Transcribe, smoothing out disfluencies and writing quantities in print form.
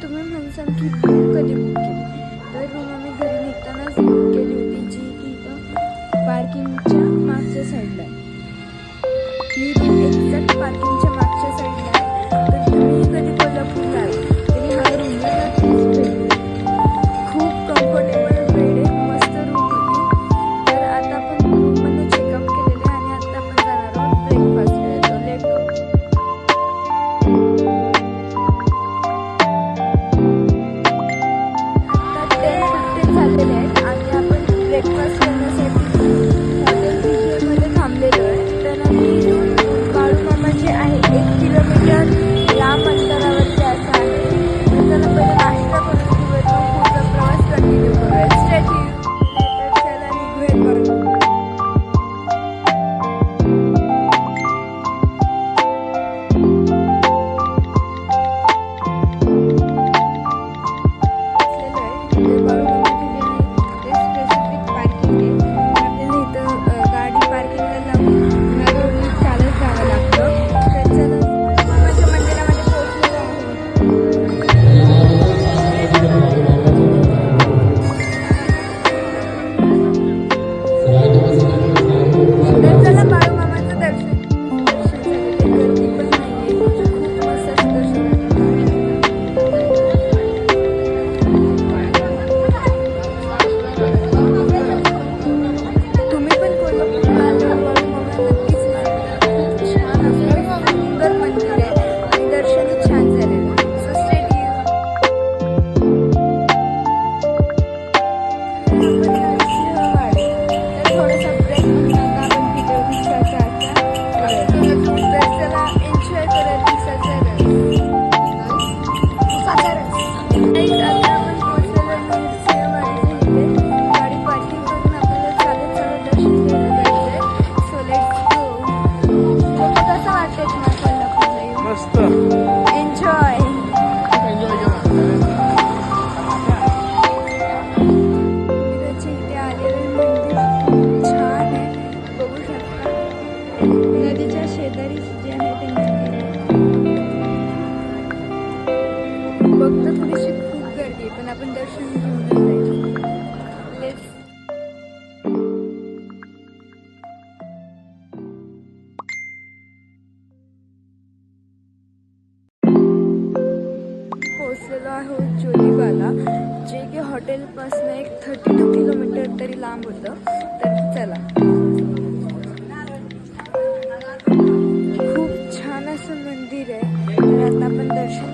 तुम्ही म्हणसाल की रूम कधी बुक केली, तर रूम आम्ही घरी निघतानाच बुक केली होती, जी की इथं पार्किंगच्या मागच्या साईडला आहे. ही रूम एक्झॅक्ट पार्किंगच्या मागच्या साईडला आहे. तर तुम्ही कधी कोल्हापूरला आला तरी हा रूमला नक्कीच भेट द्या. खूप कम्फर्टेबल बेड आहे, मस्त रूम होती. तर आता आपण रूममध्ये चेकआउट केलेले आहे आणि आता आपण जाणार आहोत ब्रेकफास्टला. तो लेट गो. झालेले आहेत आणि आपण ब्रेकफास्ट करण्यासाठी हॉटेल विजयमध्ये थांबलेलो आहे. तर आम्ही बाळूमामा जे आहे 1 किलोमीटर लांब अंतरावरती असं आहे. तर त्याला पहिले नाश्ता करून घेऊयात, मग पुढचा प्रवास कंटिन्यू करूयात. Stay tuned. तर चला निघूयात बाळूमामा. नदीच्या शेजारी जे आहे ते मंदिर आहे. बघतो थोडीशी खूप गर्दी आहे, पण आपण दर्शन घेऊनच जायचं. लेट्स. पोहोचलेलो आहोत ज्योतिबाला, जे की हॉटेलपासून एक 32 किलोमीटर तरी लांब होतं. तर चला. खूप छान असं मंदिर आहे. तर आता आपण दर्शन